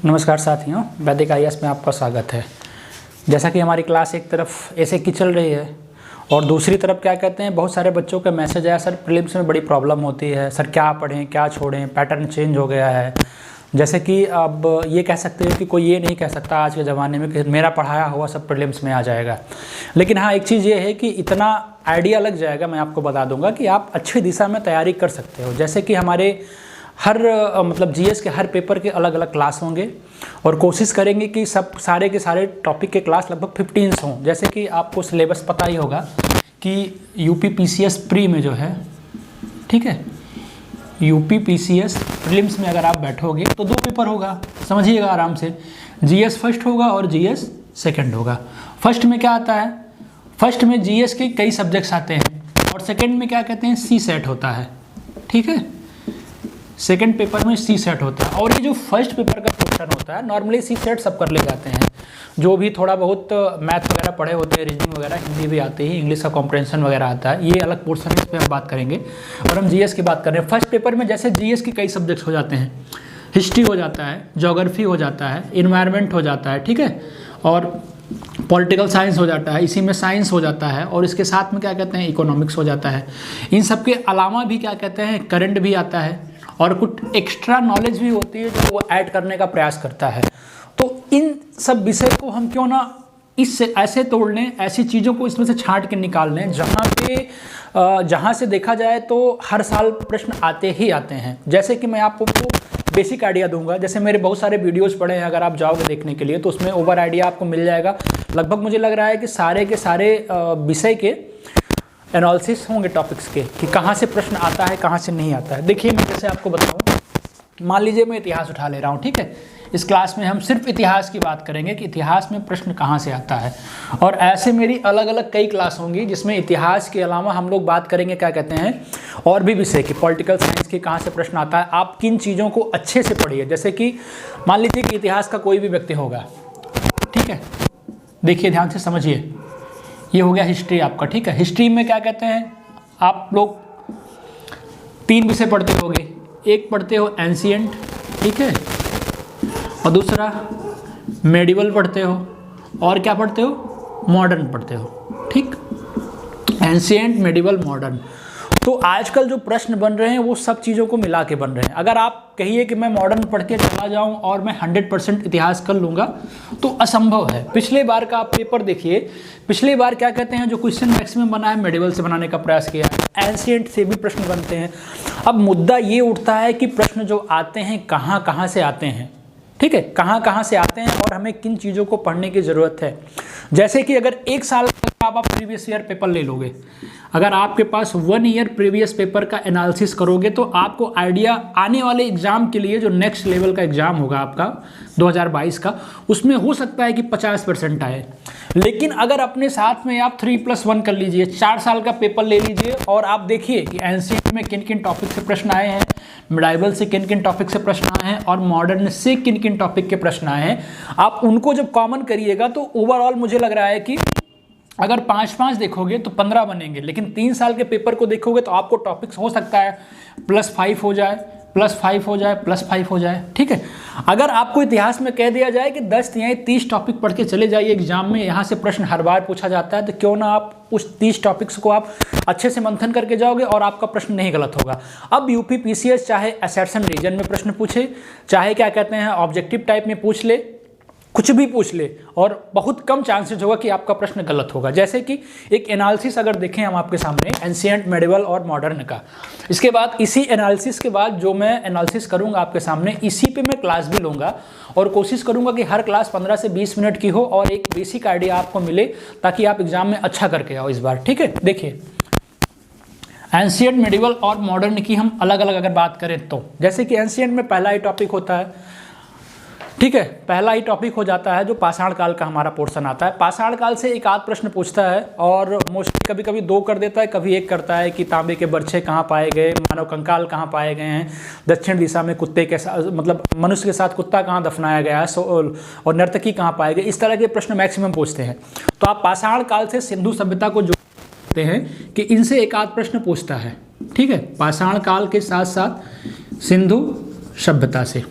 नमस्कार साथियों, वैदिक आईएएस में आपका स्वागत है। जैसा कि हमारी क्लास एक तरफ ऐसे की चल रही है और दूसरी तरफ क्या कहते हैं, बहुत सारे बच्चों का मैसेज आया, सर प्रीलिम्स में बड़ी प्रॉब्लम होती है, सर क्या पढ़ें क्या छोड़ें, पैटर्न चेंज हो गया है। जैसे कि अब ये कह सकते हैं कि कोई ये नहीं कह सकता आज के ज़माने में कि मेरा पढ़ाया हुआ सब प्रीलिम्स में आ जाएगा। लेकिन हाँ, एक चीज़ ये है कि इतना आइडिया लग जाएगा, मैं आपको बता दूंगा कि आप अच्छी दिशा में तैयारी कर सकते हो। जैसे कि हमारे हर जीएस के हर पेपर के अलग अलग क्लास होंगे और कोशिश करेंगे कि सब सारे के सारे टॉपिक के क्लास लगभग 15 हों। जैसे कि आपको सिलेबस पता ही होगा कि यूपी पीसीएस प्री में जो है, ठीक है, यूपी पीसीएस प्रीलिम्स में अगर आप बैठोगे तो 2 पेपर होगा, समझिएगा आराम से। जीएस फर्स्ट होगा और जीएस सेकंड होगा। फर्स्ट में क्या आता है, फर्स्ट में जीएस के कई सब्जेक्ट्स आते हैं और सेकंड में क्या कहते हैं, सी सेट होता है, ठीक है। सेकंड पेपर में सी सेट होता है और ये जो फर्स्ट पेपर का पोर्शन होता है, नॉर्मली सी सेट सब कर ले जाते हैं। जो भी थोड़ा बहुत मैथ वगैरह पढ़े होते हैं, रीजनिंग वगैरह, हिंदी भी आती है, इंग्लिश का कॉम्प्रहेंशन वगैरह आता है, ये अलग पोर्शन है, इस पर हम बात करेंगे। और हम जीएस की बात कर रहे हैं। फर्स्ट पेपर में जैसे जीएस के कई सब्जेक्ट्स हो जाते हैं, हिस्ट्री हो जाता है, ज्योग्राफी हो जाता है, इन्वायरमेंट हो जाता है, ठीक है, और पॉलिटिकल साइंस हो जाता है, इसी में साइंस हो जाता है और इसके साथ में क्या कहते हैं, इकोनॉमिक्स हो जाता है। इन सब के अलावा भी क्या कहते हैं, करंट भी आता है और कुछ एक्स्ट्रा नॉलेज भी होती है जो वो ऐड करने का प्रयास करता है। तो इन सब विषय को हम क्यों ना इससे ऐसे तोड़ लें, ऐसी चीज़ों को इसमें से छांट के निकाल लें जहाँ से देखा जाए तो हर साल प्रश्न आते ही आते हैं। जैसे कि मैं आपको बेसिक आइडिया दूंगा, जैसे मेरे बहुत सारे वीडियोस पड़े हैं, अगर आप जाओगे देखने के लिए तो उसमें ओवर आइडिया आपको मिल जाएगा। लगभग मुझे लग रहा है कि सारे के सारे विषय के एनालिसिस होंगे टॉपिक्स के, कि कहाँ से प्रश्न आता है, कहाँ से नहीं आता है। देखिए मैं जैसे आपको बताऊँ, मान लीजिए मैं इतिहास उठा ले रहा हूँ, ठीक है। इस क्लास में हम सिर्फ इतिहास की बात करेंगे कि इतिहास में प्रश्न कहाँ से आता है। और ऐसे मेरी अलग अलग कई क्लास होंगी जिसमें इतिहास के अलावा हम लोग बात करेंगे क्या कहते हैं, और भी विषय की, पॉलिटिकल साइंस की कहाँ से प्रश्न आता है। आप किन चीज़ों को अच्छे से पढ़िए। जैसे कि मान लीजिए कि इतिहास का कोई भी व्यक्ति होगा, ठीक है, देखिए ध्यान से समझिए, ये हो गया हिस्ट्री आपका, ठीक है। हिस्ट्री में क्या कहते हैं, आप लोग 3 विषय पढ़ते होगे। एक पढ़ते हो एंशिएंट, ठीक है, और दूसरा मेडिवल पढ़ते हो, और क्या पढ़ते हो, मॉडर्न पढ़ते हो, ठीक। Ancient, medieval, modern. तो आजकल जो प्रश्न बन रहे हैं वो सब चीज़ों को मिला के बन रहे हैं। अगर आप कहिए कि मैं मॉडर्न पढ़ के चला जाऊं और मैं 100% इतिहास कर लूँगा तो असंभव है। पिछले बार का आप पेपर देखिए, पिछले बार क्या कहते हैं, जो क्वेश्चन मैक्सिमम बना है मेडिवल से बनाने का प्रयास किया है, एंशिएंट से भी प्रश्न बनते हैं। अब मुद्दा ये उठता है कि प्रश्न जो आते हैं कहाँ कहाँ से आते हैं, ठीक है, कहाँ कहाँ से आते हैं और हमें किन चीज़ों को पढ़ने की ज़रूरत है। जैसे कि अगर एक साल का आप प्रीवियस ईयर पेपर ले लोगे, अगर आपके पास 1 ईयर प्रीवियस पेपर का एनालिसिस करोगे तो आपको आइडिया आने वाले एग्जाम के लिए, जो नेक्स्ट लेवल का एग्जाम होगा आपका 2022 का, उसमें हो सकता है कि 50% आए। लेकिन अगर अपने साथ में आप 3+1 कर लीजिए, 4 साल का पेपर ले लीजिए और आप देखिए कि एंशिएंट में किन किन टॉपिक से प्रश्न आए हैं, मिडाइवल से किन किन टॉपिक से प्रश्न आए हैं और मॉडर्न से किन किन टॉपिक के प्रश्न आए हैं, आप उनको जब कॉमन करिएगा तो ओवरऑल मुझे लग रहा है कि अगर 5-5 देखोगे तो 15 बनेंगे। लेकिन 3 साल के पेपर को देखोगे तो आपको टॉपिक्स हो सकता है +5 हो जाए, +5 हो जाए, +5 हो जाए, ठीक है। अगर आपको इतिहास में कह दिया जाए कि 10 या 30 टॉपिक पढ़ के चले जाइए एग्जाम में, यहाँ से प्रश्न हर बार पूछा जाता है, तो क्यों ना आप उस 30 टॉपिक्स को आप अच्छे से मंथन करके जाओगे और आपका प्रश्न नहीं गलत होगा। अब यूपी पीसीएस चाहे असर्शन रीजन में प्रश्न पूछे, चाहे क्या कहते हैं ऑब्जेक्टिव टाइप में पूछ ले, कुछ भी पूछ ले, और बहुत कम चांसेस होगा कि आपका प्रश्न गलत होगा। जैसे कि एक एनालिसिस अगर देखें हम आपके सामने एंशिएंट, मेडिवल और मॉडर्न का, इसके बाद इसी एनालिसिस के बाद जो मैं एनालिसिस करूंगा आपके सामने, इसी पे मैं क्लास भी लूँगा और कोशिश करूंगा कि हर क्लास 15 से 20 मिनट की हो और एक बेसिक आइडिया आपको मिले ताकि आप एग्जाम में अच्छा करके आओ इस बार, ठीक है। देखिए एंशिएंट, मेडिवल और मॉडर्न की हम अलग अलग अगर बात करें तो, जैसे कि एंशिएंट में पहला ही टॉपिक होता है, ठीक है, पहला ही टॉपिक हो जाता है जो पाषाण काल का हमारा पोर्शन आता है। पाषाण काल से एक आध प्रश्न पूछता है और मोस्टली कभी कभी 2 कर देता है, कभी 1 करता है कि तांबे के बर्छे कहाँ पाए गए, मानव कंकाल कहाँ पाए गए हैं, दक्षिण दिशा में कुत्ते के साथ, मतलब मनुष्य के साथ कुत्ता कहाँ दफनाया गया है, और नर्तकी कहाँ पाए गए। इस तरह के प्रश्न मैक्सिमम पूछते हैं। तो आप पाषाण काल से सिंधु सभ्यता को जोड़ते हैं कि इनसे एक आध प्रश्न पूछता है, ठीक है, पाषाण काल के साथ साथ सिंधु सभ्यता से।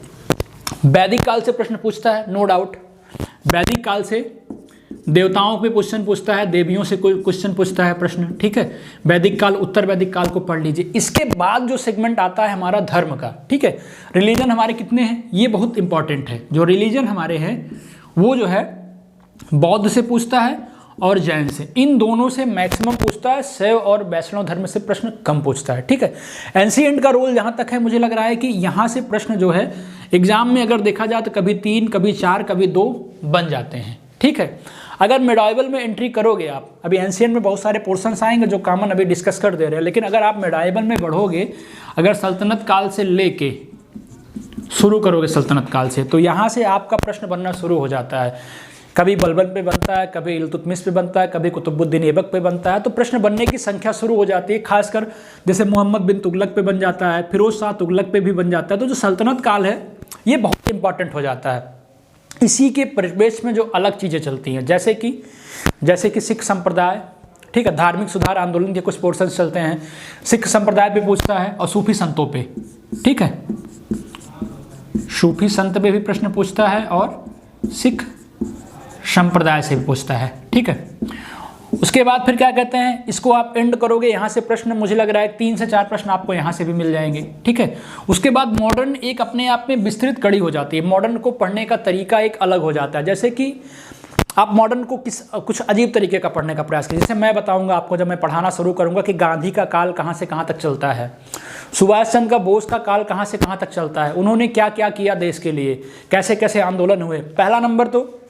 वैदिक काल से प्रश्न पूछता है, नो डाउट। वैदिक काल से देवताओं पे क्वेश्चन पूछता है, देवियों से कोई क्वेश्चन पूछता है प्रश्न, ठीक है। वैदिक काल, उत्तर वैदिक काल को पढ़ लीजिए। इसके बाद जो सेगमेंट आता है हमारा धर्म का, ठीक है। रिलीजन हमारे कितने हैं, ये बहुत इंपॉर्टेंट है। जो रिलीजन हमारे हैं वो जो है बौद्ध से पूछता है और जैन से, इन दोनों से मैक्सिमम पूछता है। शैव और वैष्णव धर्म से प्रश्न कम पूछता है, ठीक है। एंशिएंट का रोल जहां तक है मुझे लग रहा है कि यहां से प्रश्न जो है एग्जाम में अगर देखा जाए तो कभी 3, कभी 4, कभी 2 बन जाते हैं, ठीक है। अगर मिडाइवल में एंट्री करोगे आप, अभी एंशिएंट में बहुत सारे पोर्शंस आएंगे जो कॉमन अभी डिस्कस कर दे रहे हैं, लेकिन अगर आप मिडाइवल में बढ़ोगे, अगर सल्तनत काल से लेके शुरू करोगे सल्तनत काल से, तो यहाँ से आपका प्रश्न बनना शुरू हो जाता है। कभी बलबन पे बनता है, कभी इल्तुतमिश पे बनता है, कभी कुतुबुद्दीन ऐबक पे बनता है, तो प्रश्न बनने की संख्या शुरू हो जाती है। खासकर जैसे मोहम्मद बिन तुगलक पे बन जाता है, फिरोज शाह तुगलक पे भी बन जाता है। तो जो सल्तनत काल है ये बहुत इंपॉर्टेंट हो जाता है। इसी के परिवेश में जो अलग चीज़ें चलती हैं, जैसे कि सिख संप्रदाय, ठीक है, धार्मिक सुधार आंदोलन के कुछ पोर्शन चलते हैं, सिख संप्रदाय पे पूछता है, और सूफी संतों पे, ठीक है, सूफी संत पे भी प्रश्न पूछता है और सिख संप्रदाय से भी पूछता है, ठीक है। उसके बाद फिर क्या कहते हैं, इसको आप एंड करोगे, यहाँ से प्रश्न मुझे लग रहा है 3 से 4 प्रश्न आपको यहाँ से भी मिल जाएंगे, ठीक है। उसके बाद मॉडर्न एक अपने आप में विस्तृत कड़ी हो जाती है। मॉडर्न को पढ़ने का तरीका एक अलग हो जाता है। जैसे कि आप मॉडर्न को कुछ अजीब तरीके का पढ़ने का प्रयास कीजिए। जैसे मैं बताऊंगा आपको, जब मैं पढ़ाना शुरू करूंगा कि गांधी का काल कहाँ से कहाँ तक चलता है, सुभाष चंद्र का बोस का काल कहाँ से कहाँ तक चलता है, उन्होंने क्या क्या किया देश के लिए, कैसे कैसे आंदोलन हुए। पहला नंबर तो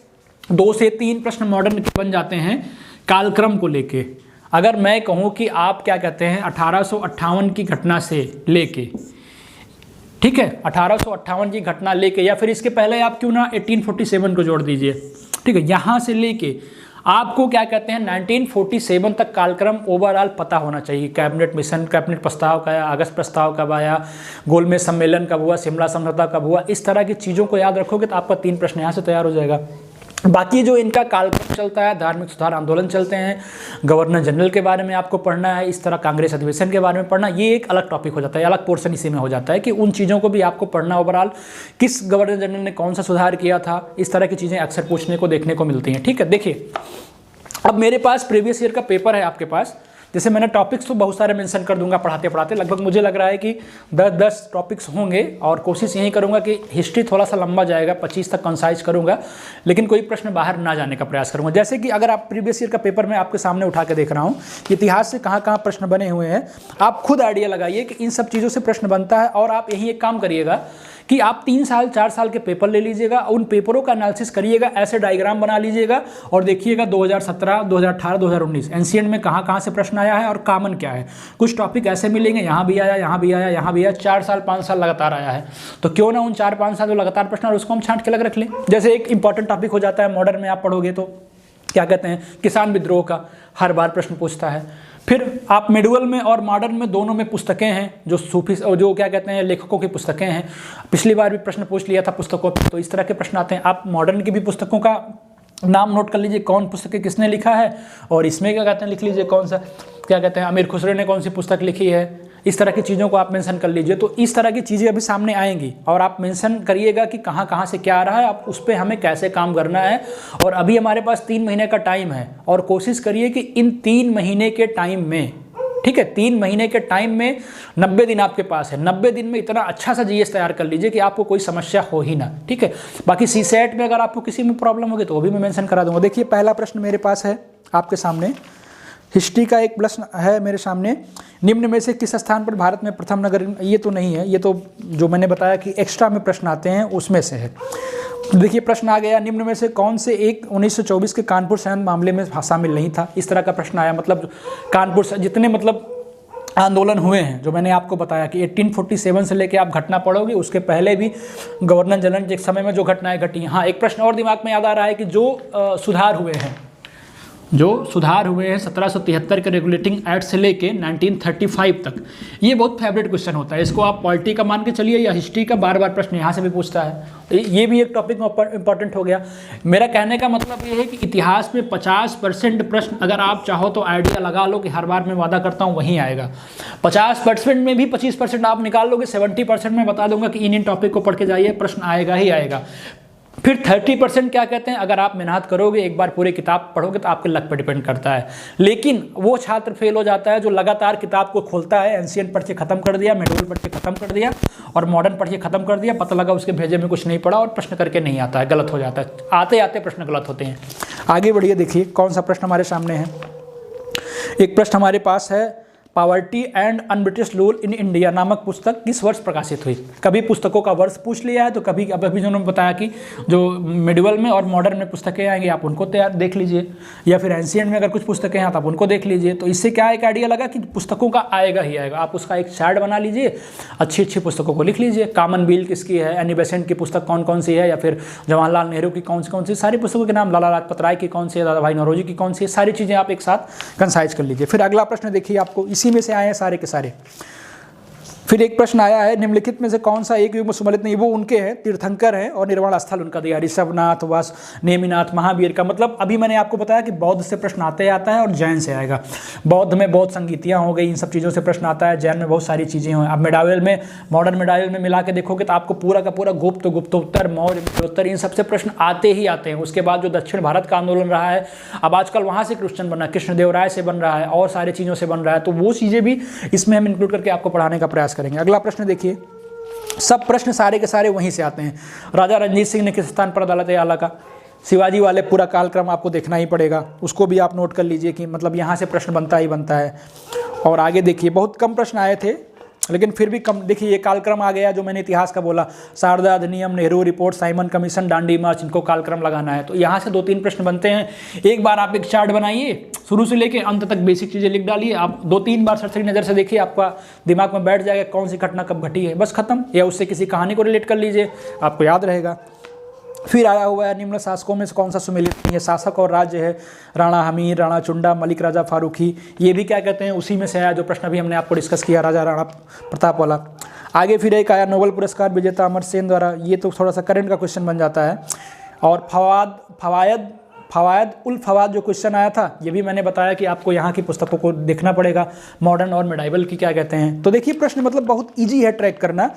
2 से 3 प्रश्न मॉडर्न के बन जाते हैं कालक्रम को लेके। अगर मैं कहूँ कि आप क्या कहते हैं 1858 की घटना से लेके, ठीक है, 1858 की घटना लेके, या फिर इसके पहले आप क्यों ना 1847 को जोड़ दीजिए, ठीक है, यहाँ से लेके आपको क्या कहते हैं 1947 तक कालक्रम ओवरऑल पता होना चाहिए। कैबिनेट मिशन, कैबिनेट प्रस्ताव का आया, अगस्त प्रस्ताव कब आया, गोलमेज सम्मेलन कब हुआ, शिमला समझौता कब हुआ, इस तरह की चीज़ों को याद रखोगे तो आपका 3 प्रश्न यहाँ से तैयार हो जाएगा। बाकी जो इनका कालक्रम चलता है, धार्मिक सुधार आंदोलन चलते हैं, गवर्नर जनरल के बारे में आपको पढ़ना है, इस तरह कांग्रेस अधिवेशन के बारे में पढ़ना, ये एक अलग टॉपिक हो जाता है, अलग पोर्शन इसी में हो जाता है कि उन चीज़ों को भी आपको पढ़ना। ओवरऑल किस गवर्नर जनरल ने कौन सा सुधार किया था, इस तरह की चीज़ें अक्सर पूछने को देखने को मिलती हैं, ठीक है। देखिए अब मेरे पास प्रीवियस ईयर का पेपर है आपके पास, जैसे मैंने टॉपिक्स तो बहुत सारे मेंशन कर दूंगा पढ़ाते पढ़ाते, लगभग मुझे लग रहा है कि 10 टॉपिक्स होंगे, और कोशिश यही करूंगा कि हिस्ट्री थोड़ा सा लंबा जाएगा, 25 तक कंसाइज करूंगा, लेकिन कोई प्रश्न बाहर ना जाने का प्रयास करूंगा। जैसे कि अगर आप प्रीवियस ईयर का पेपर में आपके सामने उठा के देख रहा हूँ, इतिहास से कहाँ कहाँ प्रश्न बने हुए हैं, आप खुद आइडिया लगाइए कि इन सब चीज़ों से प्रश्न बनता है। और आप यही एक काम करिएगा कि आप 3 साल 4 साल के पेपर ले लीजिएगा, उन पेपरों का एनालिसिस करिएगा, ऐसे डायग्राम बना लीजिएगा और देखिएगा 2017, 2018, 2019 एंशिएंट में कहाँ कहाँ से प्रश्न आया है और कॉमन क्या है। कुछ टॉपिक ऐसे मिलेंगे, यहाँ भी आया, यहाँ भी आया, यहाँ भी आया, 4 साल 5 साल लगातार आया है, तो क्यों ना उन 4-5 साल जो लगातार प्रश्न और उसको हम छांट के अलग रख लें। जैसे एक इंपॉर्टेंट टॉपिक हो जाता है मॉडर्न में, आप पढ़ोगे तो क्या कहते हैं, किसान विद्रोह का हर बार प्रश्न पूछता है। फिर आप मिडुअल में और मॉडर्न में दोनों में पुस्तकें हैं, जो सूफी जो क्या कहते हैं लेखकों की पुस्तकें हैं। पिछली बार भी प्रश्न पूछ लिया था पुस्तकों पर, तो इस तरह के प्रश्न आते हैं। आप मॉडर्न की भी पुस्तकों का नाम नोट कर लीजिए, कौन पुस्तकें किसने लिखा है, और इसमें क्या कहते हैं लिख लीजिए कौन सा क्या कहते हैं अमीर खुसरो ने कौन सी पुस्तक लिखी है। इस तरह की चीज़ों को आप मेंशन कर लीजिए। तो इस तरह की चीज़ें अभी सामने आएंगी और आप मेंशन करिएगा कि कहाँ कहाँ से क्या आ रहा है, आप उस पर हमें कैसे काम करना है। और अभी हमारे पास 3 महीने का टाइम है, और कोशिश करिए कि इन 3 महीने के टाइम में, ठीक है, 3 महीने के टाइम में 90 दिन आपके पास है, 90 दिन में इतना अच्छा सा जीएस तैयार कर लीजिए कि आपको कोई समस्या हो ही ना, ठीक है। बाकी सीसेट में अगर आपको किसी में प्रॉब्लम होगी तो वो भी मैं मेंशन करा दूंगा। देखिए पहला प्रश्न मेरे पास है आपके सामने, हिस्ट्री का एक प्रश्न है मेरे सामने, निम्न में से किस स्थान पर भारत में प्रथम नगर, ये तो नहीं है, ये तो जो मैंने बताया कि एक्स्ट्रा में प्रश्न आते हैं उसमें से है। देखिए प्रश्न आ गया, निम्न में से कौन से एक 1924 के कानपुर संयंत्र मामले में शामिल नहीं था। इस तरह का प्रश्न आया, मतलब कानपुर से जितने मतलब आंदोलन हुए हैं, जो मैंने आपको बताया कि 1847 से लेके आप घटना पढ़ोगे, उसके पहले भी गवर्नर जनरल के समय में जो घटनाएं घटी। हाँ, एक प्रश्न और दिमाग में याद आ रहा है कि जो सुधार हुए हैं, जो सुधार हुए हैं 1773 के रेगुलेटिंग एक्ट से लेके 1935 तक। ये बहुत फेवरेट क्वेश्चन होता है, इसको आप पॉलिटी का मान के चलिए या हिस्ट्री का, बार बार प्रश्न यहाँ से भी पूछता है, तो ये भी एक टॉपिक में इंपॉर्टेंट हो गया। मेरा कहने का मतलब ये है कि इतिहास में 50% प्रश्न अगर आप चाहो तो आइडिया लगा लो कि हर बार मैं वादा करता हूँ वहीं आएगा। 50% में भी 25% आप निकाल लोगे, 70% में बता दूंगा कि इन टॉपिक को पढ़ के जाइए, प्रश्न आएगा ही आएगा। फिर 30% क्या कहते हैं, अगर आप मेहनत करोगे, एक बार पूरी किताब पढ़ोगे तो आपके लक पे डिपेंड करता है। लेकिन वो छात्र फेल हो जाता है जो लगातार किताब को खोलता है, एंशियंट पढ़ के खत्म कर दिया, मेडोल पढ़ के खत्म कर दिया और मॉडर्न पढ़ के खत्म कर दिया, पता लगा उसके भेजे में कुछ नहीं पड़ा और प्रश्न करके नहीं आता है, गलत हो जाता है, आते आते प्रश्न गलत होते हैं। आगे बढ़िए, देखिए कौन सा प्रश्न हमारे सामने है। एक प्रश्न हमारे पास है, poverty and un-British rule in India नामक पुस्तक किस वर्ष प्रकाशित हुई। कभी पुस्तकों का वर्ष पूछ लिया है, तो कभी अभी जो उन्होंने बताया कि जो मिडिवल में और मॉडर्न में पुस्तकें आएंगी आप उनको तैयार देख लीजिए, या फिर एंशियंट में अगर कुछ पुस्तकें हैं तो आप उनको देख लीजिए। तो इससे क्या एक आइडिया लगा कि पुस्तकों का आएगा ही आएगा। आप उसका एक चार्ट बना लीजिए, अच्छी अच्छी पुस्तकों को लिख लीजिए, कॉमनवेल्थ किसकी है, एनी बेसेंट की पुस्तक कौन कौन सी है, या फिर जवाहरलाल नेहरू की कौन सी सारी पुस्तकों के नाम, लाला लाजपत राय की कौन सी है, दादा भाई नौरोजी की कौन सी है, सारी चीज़ें आप एक साथ कंसाइज कर लीजिए। फिर अगला प्रश्न देखिए, आपको इसी में से आए हैं सारे के सारे। फिर एक प्रश्न आया है, निम्नलिखित में से कौन सा एक युग्म सुमेलित नहीं, वो उनके हैं, तीर्थंकर हैं और निर्वाण स्थल उनका दिया, ऋषभनाथ, वास, नेमिनाथ, महावीर का। मतलब अभी मैंने आपको बताया कि बौद्ध से प्रश्न आते आता है और जैन से आएगा। बौद्ध में बौद्ध संगीतियाँ हो गई, इन सब चीज़ों से प्रश्न आता है, जैन में बहुत सारी चीज़ें हैं। अब मेडावल में, मॉडर्न मेडावल में मिला के देखोगे तो आपको पूरा का पूरा गुप्त, गुप्तोत्तर, मौर्य उत्तर, इन सबसे प्रश्न आते ही आते हैं। उसके बाद जो दक्षिण भारत का आंदोलन रहा है, अब आजकल वहाँ से क्वेश्चन बना, कृष्णदेवराय से बन रहा है और सारी चीज़ों से बन रहा है, तो वो चीज़ें भी इसमें हम इंक्लूड करके आपको पढ़ाने का प्रयास करेंगे। अगला प्रश्न देखिए, सब प्रश्न सारे के सारे वहीं से आते हैं। राजा रणजीत सिंह ने किस स्थान पर अदालत आला का, शिवाजी वाले पूरा कालक्रम आपको देखना ही पड़ेगा, उसको भी आप नोट कर लीजिए कि मतलब यहाँ से प्रश्न बनता ही बनता है। और आगे देखिए, बहुत कम प्रश्न आए थे लेकिन फिर भी कम। देखिए ये कालक्रम आ गया जो मैंने इतिहास का बोला, शारदा अधिनियम, नेहरू रिपोर्ट, साइमन कमीशन, डांडी मार्च, इनको कालक्रम लगाना है। तो यहाँ से 2-3 प्रश्न बनते हैं। एक बार आप एक चार्ट बनाइए, शुरू से लेके अंत तक बेसिक चीज़ें लिख डालिए, आप 2-3 बार सरसरी नज़र से देखिए, आपका दिमाग में बैठ जाएगा कौन सी घटना कब घटी है, बस खत्म। या उससे किसी कहानी को रिलेट कर लीजिए, आपको याद रहेगा। फिर आया हुआ है, निम्न शासकों में से कौन सा सुमेलित नहीं है, शासक और राज्य है, राणा हमीर, राणा चुंडा, मलिक राजा फारूकी, ये भी क्या कहते हैं उसी में से आया जो प्रश्न अभी हमने आपको डिस्कस किया, राजा राणा प्रताप वाला। आगे फिर एक आया, नोबेल पुरस्कार विजेता अमर्त्य सेन द्वारा, ये तो थोड़ा सा करंट का क्वेश्चन बन जाता है। और फवायद उल फवाद जो क्वेश्चन आया था, ये भी मैंने बताया कि आपको यहाँ की पुस्तकों को देखना पड़ेगा, मॉडर्न और मेडाइवल की क्या कहते हैं। तो देखिए प्रश्न मतलब बहुत इजी है ट्रैक करना।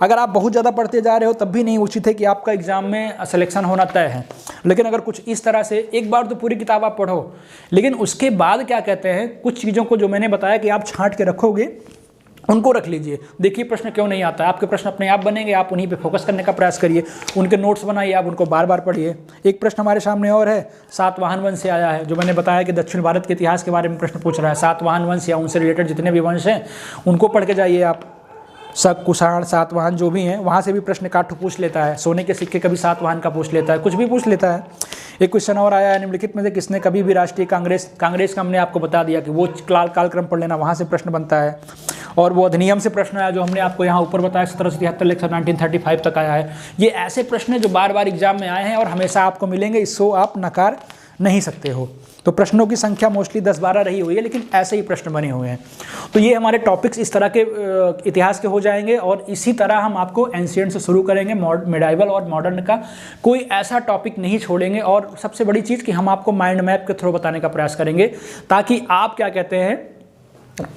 अगर आप बहुत ज़्यादा पढ़ते जा रहे हो तब भी नहीं उचित है कि आपका एग्जाम में सिलेक्शन होना तय है। लेकिन अगर कुछ इस तरह से, एक बार तो पूरी किताब आप पढ़ो, लेकिन उसके बाद क्या कहते हैं कुछ चीज़ों को जो मैंने बताया कि आप छांट के रखोगे, उनको रख लीजिए। देखिए प्रश्न क्यों नहीं आता है, आपके प्रश्न अपने आप बनेंगे, आप उन्हीं पे फोकस करने का प्रयास करिए, उनके नोट्स बनाइए, आप उनको बार बार पढ़िए। एक प्रश्न हमारे सामने और है, सातवाहन वंश से आया है, जो मैंने बताया कि दक्षिण भारत के इतिहास के बारे में प्रश्न पूछ रहा है। सातवाहन वंश या उनसे रिलेटेड जितने भी वंश हैं उनको पढ़ के जाइए आप। शक, कुषाण, सातवाहन जो भी हैं वहाँ से भी प्रश्न काठ पूछ लेता है, सोने के सिक्के कभी सातवाहन का पूछ लेता है, कुछ भी पूछ लेता है। एक क्वेश्चन और आया है, निम्नलिखित में से किसने कभी भी राष्ट्रीय कांग्रेस का हमने आपको बता दिया कि वो कालक्रम पढ़ लेना, वहाँ से प्रश्न बनता है। और वो अधिनियम से प्रश्न आया जो हमने आपको यहाँ ऊपर बताया, 1773 लेकर 1935 तक आया है। ये ऐसे प्रश्न जो बार बार एग्जाम में आए हैं और हमेशा आपको मिलेंगे, इसको आप नकार नहीं सकते हो। तो प्रश्नों की संख्या मोस्टली 10-12 रही हुई है, लेकिन ऐसे ही प्रश्न बने हुए हैं। तो ये हमारे टॉपिक्स इस तरह के इतिहास के हो जाएंगे और इसी तरह हम आपको एंशिएंट से शुरू करेंगे, मेडाइवल और मॉडर्न का कोई ऐसा टॉपिक नहीं छोड़ेंगे। और सबसे बड़ी चीज़ कि हम आपको माइंड मैप के थ्रू बताने का प्रयास करेंगे, ताकि आप क्या कहते हैं,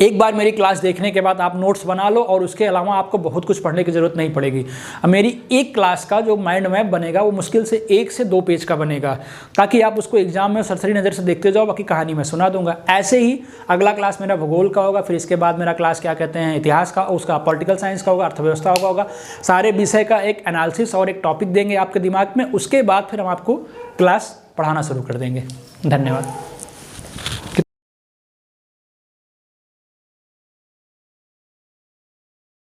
एक बार मेरी क्लास देखने के बाद आप नोट्स बना लो और उसके अलावा आपको बहुत कुछ पढ़ने की ज़रूरत नहीं पड़ेगी। मेरी एक क्लास का जो माइंड मैप बनेगा वो मुश्किल से 1 से 2 पेज का बनेगा, ताकि आप उसको एग्जाम में सरसरी नज़र से देखते जाओ, बाकी कहानी मैं सुना दूंगा। ऐसे ही अगला क्लास मेरा भूगोल का होगा, फिर इसके बाद मेरा क्लास क्या कहते हैं इतिहास का, उसका पॉलिटिकल साइंस का होगा, अर्थव्यवस्था का होगा। सारे विषय का एक एनालिसिस और एक टॉपिक देंगे आपके दिमाग में, उसके बाद फिर हम आपको क्लास पढ़ाना शुरू कर देंगे। धन्यवाद।